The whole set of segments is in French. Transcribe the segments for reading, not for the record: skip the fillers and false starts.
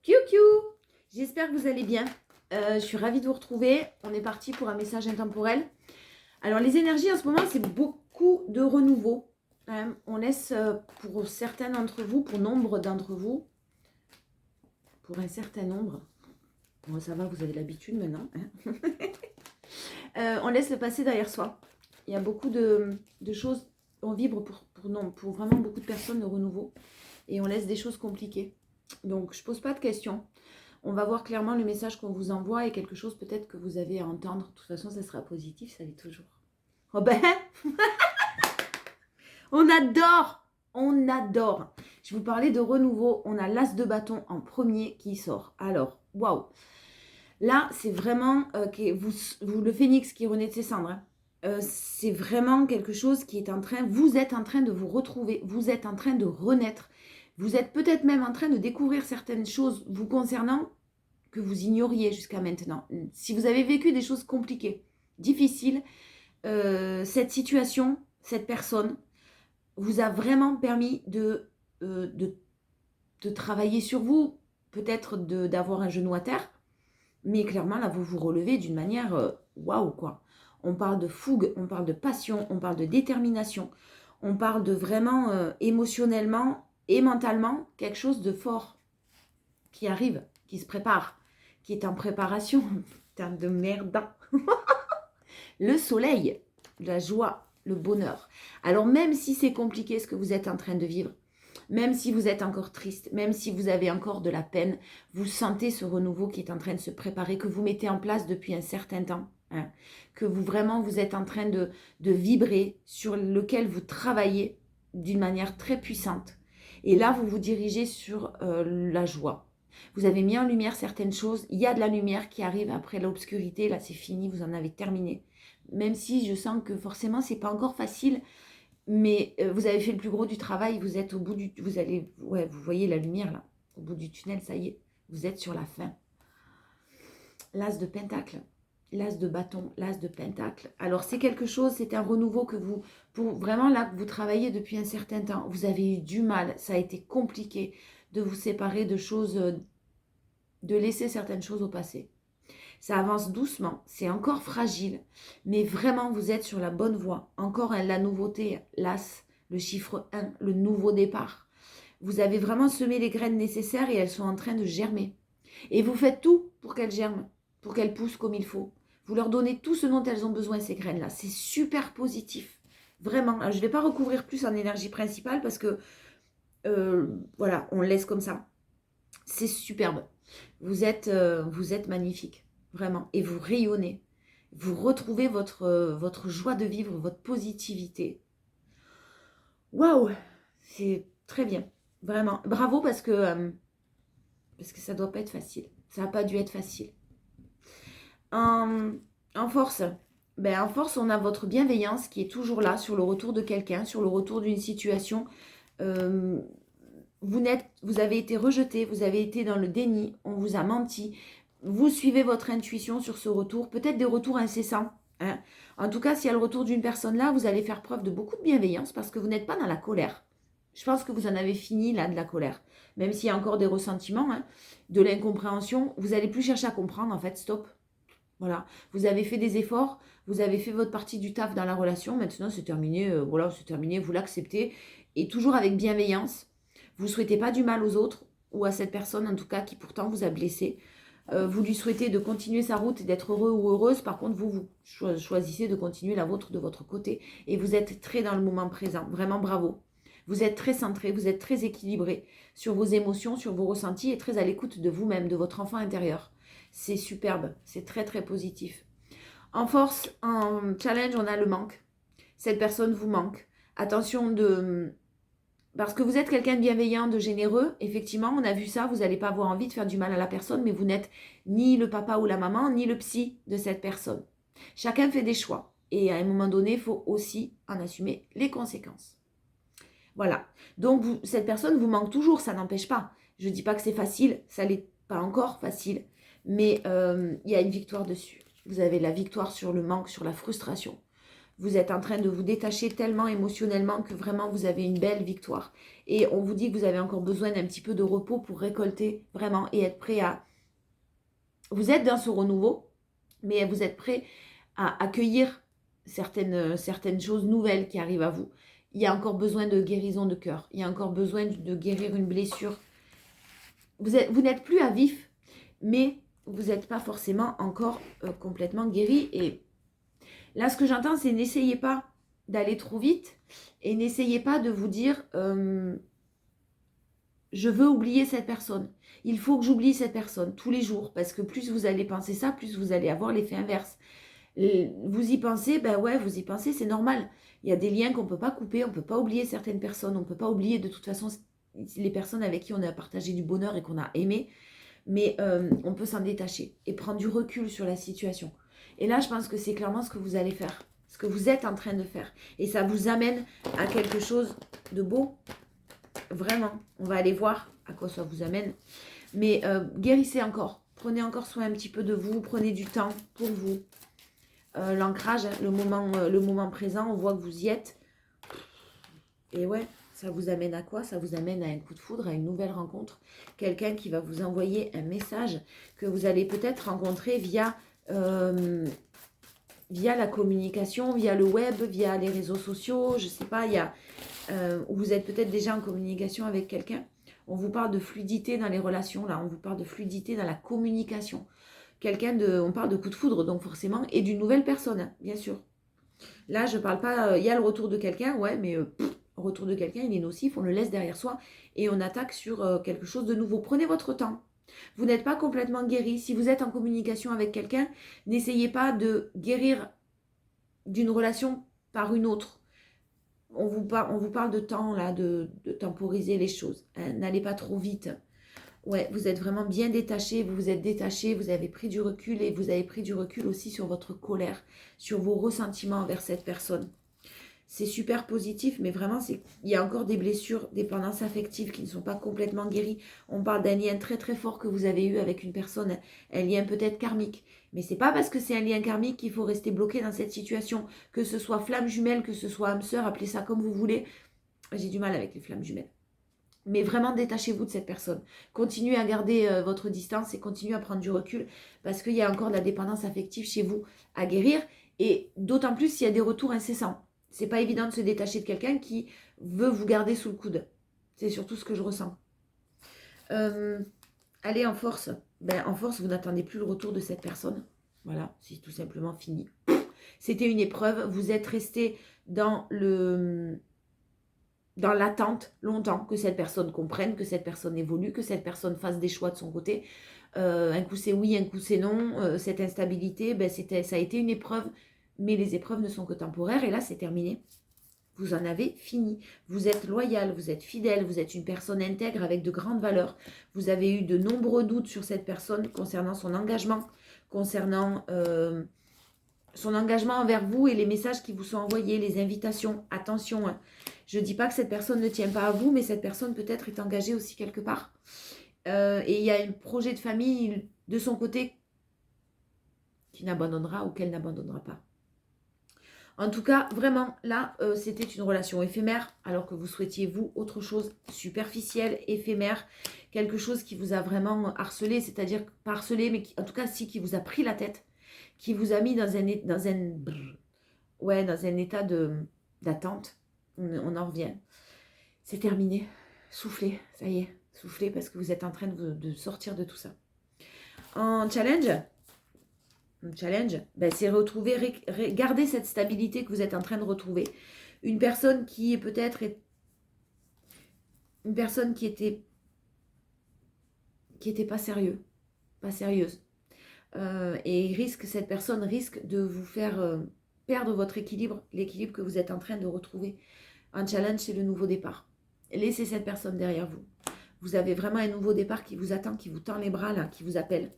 Kiou, j'espère que vous allez bien. Je suis ravie de vous retrouver. On est parti pour un message intemporel. Alors les énergies en ce moment, c'est beaucoup de renouveau. On laisse pour certains d'entre vous, pour nombre d'entre vous, pour un certain nombre, bon, ça va, vous avez l'habitude maintenant, hein. On laisse le passé derrière soi. Il y a beaucoup de choses, on vibre pour vraiment beaucoup de personnes de renouveau. Et on laisse des choses compliquées. Donc je ne pose pas de questions. On va voir clairement le message qu'on vous envoie et quelque chose peut-être que vous avez à entendre. De toute façon, ça sera positif, ça l'est toujours. Oh ben, on adore. Je vous parlais de renouveau. On a l'as de bâton en premier qui sort. Alors, waouh. Là, c'est vraiment vous le phénix qui renaît de ses cendres. Hein. C'est vraiment quelque chose qui est en train, vous êtes en train de vous retrouver, vous êtes en train de renaître. Vous êtes peut-être même en train de découvrir certaines choses vous concernant que vous ignoriez jusqu'à maintenant. Si vous avez vécu des choses compliquées, difficiles, cette situation, cette personne vous a vraiment permis de travailler sur vous, peut-être d'avoir un genou à terre, mais clairement là vous vous relevez d'une manière waouh quoi. On parle de fougue, on parle de passion, on parle de détermination, on parle de vraiment émotionnellement et mentalement quelque chose de fort qui arrive, qui se prépare, qui est en préparation. Putain de merde. Le soleil, la joie, le bonheur. Alors même si c'est compliqué ce que vous êtes en train de vivre, même si vous êtes encore triste, même si vous avez encore de la peine, vous sentez ce renouveau qui est en train de se préparer, que vous mettez en place depuis un certain temps, hein, que vous êtes en train de vibrer, sur lequel vous travaillez d'une manière très puissante. Et là, vous vous dirigez sur la joie. Vous avez mis en lumière certaines choses. Il y a de la lumière qui arrive après l'obscurité. Là, c'est fini, vous en avez terminé. Même si je sens que forcément, c'est pas encore facile. Mais vous avez fait le plus gros du travail, vous êtes au bout du... Vous voyez la lumière là, au bout du tunnel, ça y est, vous êtes sur la fin. L'as de pentacle, l'as de bâton, l'as de pentacle. Alors c'est quelque chose, c'est un renouveau que vraiment là, que vous travaillez depuis un certain temps. Vous avez eu du mal, ça a été compliqué de vous séparer de choses, de laisser certaines choses au passé. Ça avance doucement, c'est encore fragile, mais vraiment vous êtes sur la bonne voie. Encore la nouveauté, l'as, le chiffre 1, le nouveau départ. Vous avez vraiment semé les graines nécessaires et elles sont en train de germer. Et vous faites tout pour qu'elles germent, pour qu'elles poussent comme il faut. Vous leur donnez tout ce dont elles ont besoin, ces graines-là. C'est super positif, vraiment. Alors, je ne vais pas recouvrir plus en énergie principale parce que, voilà, on le laisse comme ça. C'est superbe. Vous êtes magnifique. Vraiment, et vous rayonnez, vous retrouvez votre joie de vivre, votre positivité. Waouh, c'est très bien, vraiment, bravo parce que ça doit pas être facile, ça n'a pas dû être facile. En force, en force, on a votre bienveillance qui est toujours là sur le retour de quelqu'un, sur le retour d'une situation. Vous avez été rejeté, vous avez été dans le déni, on vous a menti. Vous suivez votre intuition sur ce retour, peut-être des retours incessants. Hein. En tout cas, s'il y a le retour d'une personne là, vous allez faire preuve de beaucoup de bienveillance parce que vous n'êtes pas dans la colère. Je pense que vous en avez fini là de la colère. Même s'il y a encore des ressentiments, hein, de l'incompréhension, vous n'allez plus chercher à comprendre en fait, stop. Voilà, vous avez fait des efforts, vous avez fait votre partie du taf dans la relation, maintenant c'est terminé, voilà, c'est terminé, vous l'acceptez. Et toujours avec bienveillance, vous ne souhaitez pas du mal aux autres ou à cette personne en tout cas qui pourtant vous a blessé. Vous lui souhaitez de continuer sa route et d'être heureux ou heureuse. Par contre, vous choisissez de continuer la vôtre de votre côté. Et vous êtes très dans le moment présent. Vraiment bravo. Vous êtes très centré, vous êtes très équilibré sur vos émotions, sur vos ressentis et très à l'écoute de vous-même, de votre enfant intérieur. C'est superbe, c'est très très positif. En force, en challenge, on a le manque. Cette personne vous manque. Attention parce que vous êtes quelqu'un de bienveillant, de généreux, effectivement, on a vu ça, vous n'allez pas avoir envie de faire du mal à la personne, mais vous n'êtes ni le papa ou la maman, ni le psy de cette personne. Chacun fait des choix. Et à un moment donné, il faut aussi en assumer les conséquences. Voilà. Donc, cette personne vous manque toujours, ça n'empêche pas. Je ne dis pas que c'est facile, ça n'est pas encore facile, mais il y a une victoire dessus. Vous avez la victoire sur le manque, sur la frustration. Vous êtes en train de vous détacher tellement émotionnellement que vraiment vous avez une belle victoire. Et on vous dit que vous avez encore besoin d'un petit peu de repos pour récolter vraiment et être prêt à... Vous êtes dans ce renouveau, mais vous êtes prêt à accueillir certaines choses nouvelles qui arrivent à vous. Il y a encore besoin de guérison de cœur. Il y a encore besoin de guérir une blessure. Vous n'êtes plus à vif, mais vous n'êtes pas forcément encore complètement guéri. Et là, ce que j'entends, c'est n'essayez pas d'aller trop vite et n'essayez pas de vous dire je veux oublier cette personne. Il faut que j'oublie cette personne tous les jours parce que plus vous allez penser ça, plus vous allez avoir l'effet inverse. Vous y pensez, ben ouais, vous y pensez, c'est normal. Il y a des liens qu'on ne peut pas couper, on ne peut pas oublier certaines personnes, on ne peut pas oublier de toute façon les personnes avec qui on a partagé du bonheur et qu'on a aimé, mais on peut s'en détacher et prendre du recul sur la situation. Et là, je pense que c'est clairement ce que vous allez faire, ce que vous êtes en train de faire. Et ça vous amène à quelque chose de beau. Vraiment, on va aller voir à quoi ça vous amène. Mais guérissez encore, prenez encore soin un petit peu de vous, prenez du temps pour vous. L'ancrage, le moment présent, on voit que vous y êtes. Et ouais, ça vous amène à quoi? Ça vous amène à un coup de foudre, à une nouvelle rencontre. Quelqu'un qui va vous envoyer un message que vous allez peut-être rencontrer via la communication, via le web, via les réseaux sociaux, je ne sais pas, vous êtes peut-être déjà en communication avec quelqu'un. On vous parle de fluidité dans les relations, là, on vous parle de fluidité dans la communication. On parle de coup de foudre, donc forcément, et d'une nouvelle personne, hein, bien sûr. Là, je parle pas, il y a le retour de quelqu'un, ouais, mais le retour de quelqu'un, il est nocif, on le laisse derrière soi, et on attaque sur quelque chose de nouveau. Prenez votre temps. Vous n'êtes pas complètement guéri. Si vous êtes en communication avec quelqu'un, n'essayez pas de guérir d'une relation par une autre. On vous parle de temps, là, de temporiser les choses. Hein. N'allez pas trop vite. Ouais, vous êtes vraiment bien détaché, vous vous êtes détaché, vous avez pris du recul et vous avez pris du recul aussi sur votre colère, sur vos ressentiments envers cette personne. C'est super positif, mais vraiment, il y a encore des blessures, dépendances affectives qui ne sont pas complètement guéries. On parle d'un lien très très fort que vous avez eu avec une personne, un lien peut-être karmique. Mais c'est pas parce que c'est un lien karmique qu'il faut rester bloqué dans cette situation, que ce soit flamme jumelle, que ce soit âme sœur, appelez ça comme vous voulez. J'ai du mal avec les flammes jumelles. Mais vraiment, détachez-vous de cette personne. Continuez à garder votre distance et continuez à prendre du recul parce qu'il y a encore de la dépendance affective chez vous à guérir. Et d'autant plus s'il y a des retours incessants. C'est pas évident de se détacher de quelqu'un qui veut vous garder sous le coude. C'est surtout ce que je ressens. Allez, en force. En force, vous n'attendez plus le retour de cette personne. Voilà, c'est tout simplement fini. C'était une épreuve. Vous êtes resté dans l'attente longtemps que cette personne comprenne, que cette personne évolue, que cette personne fasse des choix de son côté. Un coup c'est oui, un coup c'est non. Cette instabilité, ça a été une épreuve, mais les épreuves ne sont que temporaires et là c'est terminé. Vous en avez fini. Vous êtes loyal, vous êtes fidèle, vous êtes une personne intègre avec de grandes valeurs. Vous avez eu de nombreux doutes sur cette personne concernant son engagement, concernant son engagement envers vous et les messages qui vous sont envoyés, les invitations. Attention, hein. Je ne dis pas que cette personne ne tient pas à vous, mais cette personne peut-être est engagée aussi quelque part. Et il y a un projet de famille de son côté qui n'abandonnera ou qu'elle n'abandonnera pas. En tout cas, vraiment, là, c'était une relation éphémère, alors que vous souhaitiez, vous, autre chose superficielle, éphémère, quelque chose qui vous a vraiment harcelé, c'est-à-dire pas harcelé, mais en tout cas, qui vous a pris la tête, qui vous a mis dans un état d'attente. On en revient. C'est terminé. Soufflez, ça y est, soufflez parce que vous êtes en train de sortir de tout ça. En challenge, c'est garder cette stabilité que vous êtes en train de retrouver. Une personne qui est peut-être une personne qui était pas sérieuse. Et cette personne risque de vous faire perdre votre équilibre, l'équilibre que vous êtes en train de retrouver. Un challenge, c'est le nouveau départ. Laissez cette personne derrière vous. Vous avez vraiment un nouveau départ qui vous attend, qui vous tend les bras, là, qui vous appelle.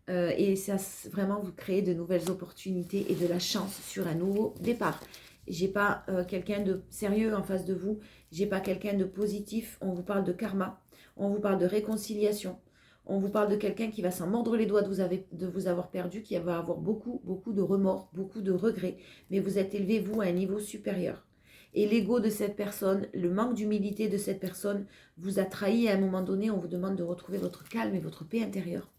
Et ça, vraiment, vous créez de nouvelles opportunités et de la chance sur un nouveau départ. J'ai pas quelqu'un de sérieux en face de vous. J'ai pas quelqu'un de positif. On vous parle de karma. On vous parle de réconciliation. On vous parle de quelqu'un qui va s'en mordre les doigts de vous avoir perdu, qui va avoir beaucoup, beaucoup de remords, beaucoup de regrets. Mais vous êtes élevé, vous, à un niveau supérieur. Et l'ego de cette personne, le manque d'humilité de cette personne vous a trahi. À un moment donné, on vous demande de retrouver votre calme et votre paix intérieure.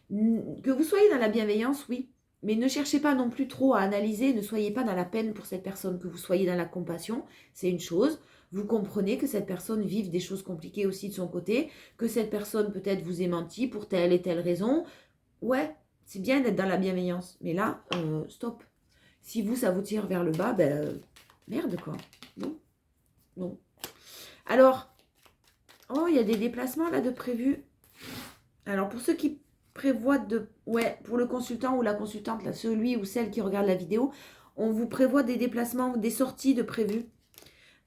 Que vous soyez dans la bienveillance, oui. Mais ne cherchez pas non plus trop à analyser, ne soyez pas dans la peine pour cette personne, que vous soyez dans la compassion, c'est une chose. Vous comprenez que cette personne vive des choses compliquées aussi de son côté, que cette personne peut-être vous ait menti pour telle et telle raison. Ouais, c'est bien d'être dans la bienveillance, mais là, stop. Si vous, ça vous tire vers le bas, ben, merde quoi. Non, non. Alors, oh, il y a des déplacements là de prévus. Alors, pour ceux qui prévoit ouais, pour le consultant ou la consultante, là, celui ou celle qui regarde la vidéo, on vous prévoit des déplacements, des sorties de prévues.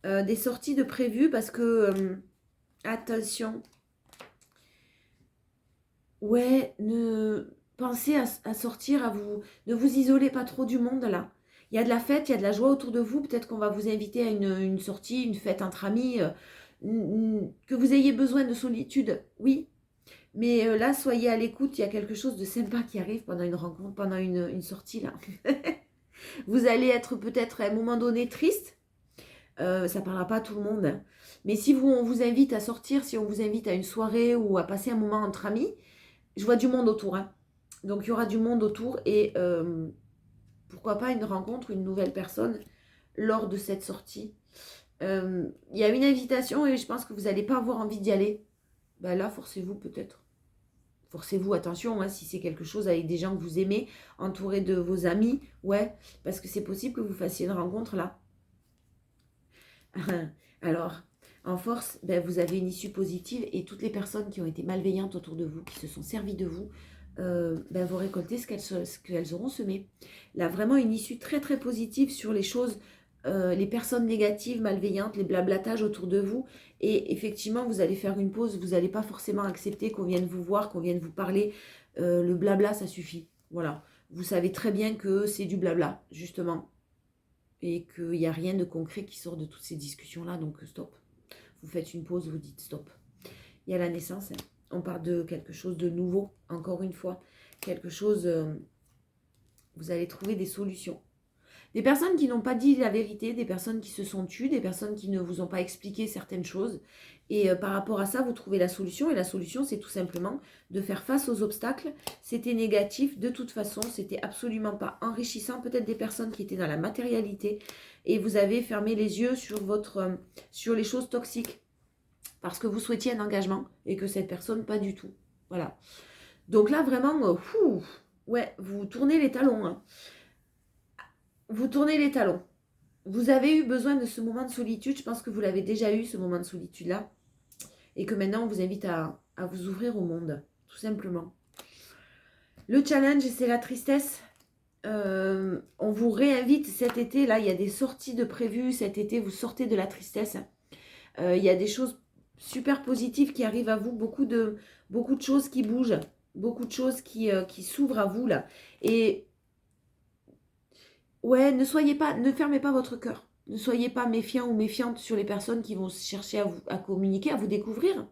Des sorties de prévues parce que, attention, ouais, pensez à sortir, ne vous isolez pas trop du monde là. Il y a de la fête, il y a de la joie autour de vous. Peut-être qu'on va vous inviter à une sortie, une fête entre amis. Que vous ayez besoin de solitude, oui. Mais là, soyez à l'écoute, il y a quelque chose de sympa qui arrive pendant une rencontre, pendant une sortie là. Vous allez être peut-être à un moment donné triste. Ça ne parlera pas à tout le monde. Hein. Mais si on vous invite à sortir, si on vous invite à une soirée ou à passer un moment entre amis, je vois du monde autour. Hein. Donc il y aura du monde autour et pourquoi pas une rencontre, une nouvelle personne lors de cette sortie. Il y a une invitation et je pense que vous n'allez pas avoir envie d'y aller. Ben là, forcez-vous peut-être. Forcez-vous, attention, hein, si c'est quelque chose avec des gens que vous aimez, entouré de vos amis, ouais, parce que c'est possible que vous fassiez une rencontre là. Alors, en force, ben, vous avez une issue positive et toutes les personnes qui ont été malveillantes autour de vous, qui se sont servies de vous, ben, vont récolter ce qu'elles auront semé. Là, vraiment une issue très très positive sur les choses, les personnes négatives, malveillantes, les blablatages autour de vous. Et effectivement, vous allez faire une pause, vous n'allez pas forcément accepter qu'on vienne vous voir, qu'on vienne vous parler. Le blabla, ça suffit. Voilà. Vous savez très bien que c'est du blabla, justement. Et qu'il n'y a rien de concret qui sort de toutes ces discussions-là, donc stop. Vous faites une pause, vous dites stop. Il y a la naissance, hein. On parle de quelque chose de nouveau, encore une fois. Quelque chose, vous allez trouver des solutions. Des personnes qui n'ont pas dit la vérité, des personnes qui se sont tues, des personnes qui ne vous ont pas expliqué certaines choses. Et par rapport à ça, vous trouvez la solution. Et la solution, c'est tout simplement de faire face aux obstacles. C'était négatif de toute façon. C'était absolument pas enrichissant. Peut-être des personnes qui étaient dans la matérialité. Et vous avez fermé les yeux sur les choses toxiques. Parce que vous souhaitiez un engagement. Et que cette personne, pas du tout. Voilà. Donc là, vraiment, ouais, vous tournez les talons. Hein. Vous tournez les talons. Vous avez eu besoin de ce moment de solitude. Je pense que vous l'avez déjà eu, ce moment de solitude-là. Et que maintenant, on vous invite à vous ouvrir au monde, tout simplement. Le challenge, c'est la tristesse. On vous réinvite cet été. Là, il y a des sorties de prévues. Cet été, vous sortez de la tristesse. Il y a des choses super positives qui arrivent à vous. Beaucoup de choses qui bougent. Beaucoup de choses qui s'ouvrent à vous, là. Et ouais, ne fermez pas votre cœur. Ne soyez pas méfiant ou méfiante sur les personnes qui vont chercher à communiquer, à vous découvrir.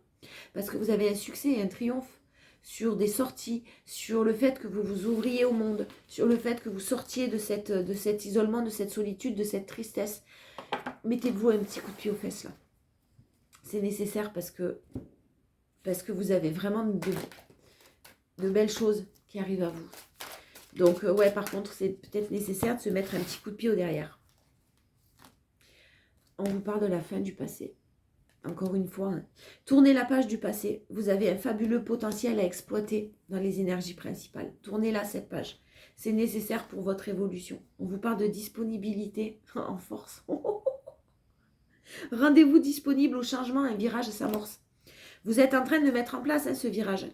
Parce que vous avez un succès et un triomphe sur des sorties, sur le fait que vous vous ouvriez au monde, sur le fait que vous sortiez de cet isolement, de cette solitude, de cette tristesse. Mettez-vous un petit coup de pied aux fesses là. C'est nécessaire parce que vous avez vraiment de belles choses qui arrivent à vous. Donc, ouais, par contre, c'est peut-être nécessaire de se mettre un petit coup de pied au derrière. On vous parle de la fin du passé. Encore une fois, hein. Tournez la page du passé. Vous avez un fabuleux potentiel à exploiter dans les énergies principales. Tournez-la, cette page. C'est nécessaire pour votre évolution. On vous parle de disponibilité en force. Rendez-vous disponible au changement, un virage s'amorce. Vous êtes en train de mettre en place ce virage.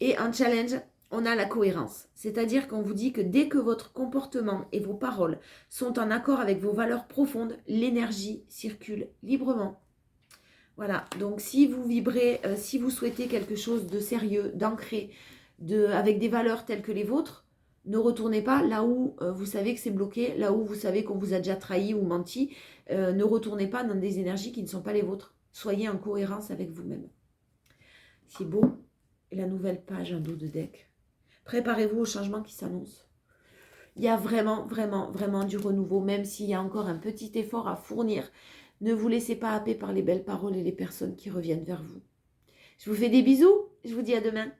Et en challenge, on a la cohérence. C'est-à-dire qu'on vous dit que dès que votre comportement et vos paroles sont en accord avec vos valeurs profondes, l'énergie circule librement. Voilà, donc si vous vibrez, si vous souhaitez quelque chose de sérieux, d'ancré, avec des valeurs telles que les vôtres, ne retournez pas là où vous savez que c'est bloqué, là où vous savez qu'on vous a déjà trahi ou menti. Ne retournez pas dans des énergies qui ne sont pas les vôtres. Soyez en cohérence avec vous-même. C'est beau. et la nouvelle page en dos de deck. Préparez-vous au changement qui s'annonce. Il y a vraiment, vraiment, vraiment du renouveau, même s'il y a encore un petit effort à fournir. Ne vous laissez pas happer par les belles paroles et les personnes qui reviennent vers vous. Je vous fais des bisous. Je vous dis à demain.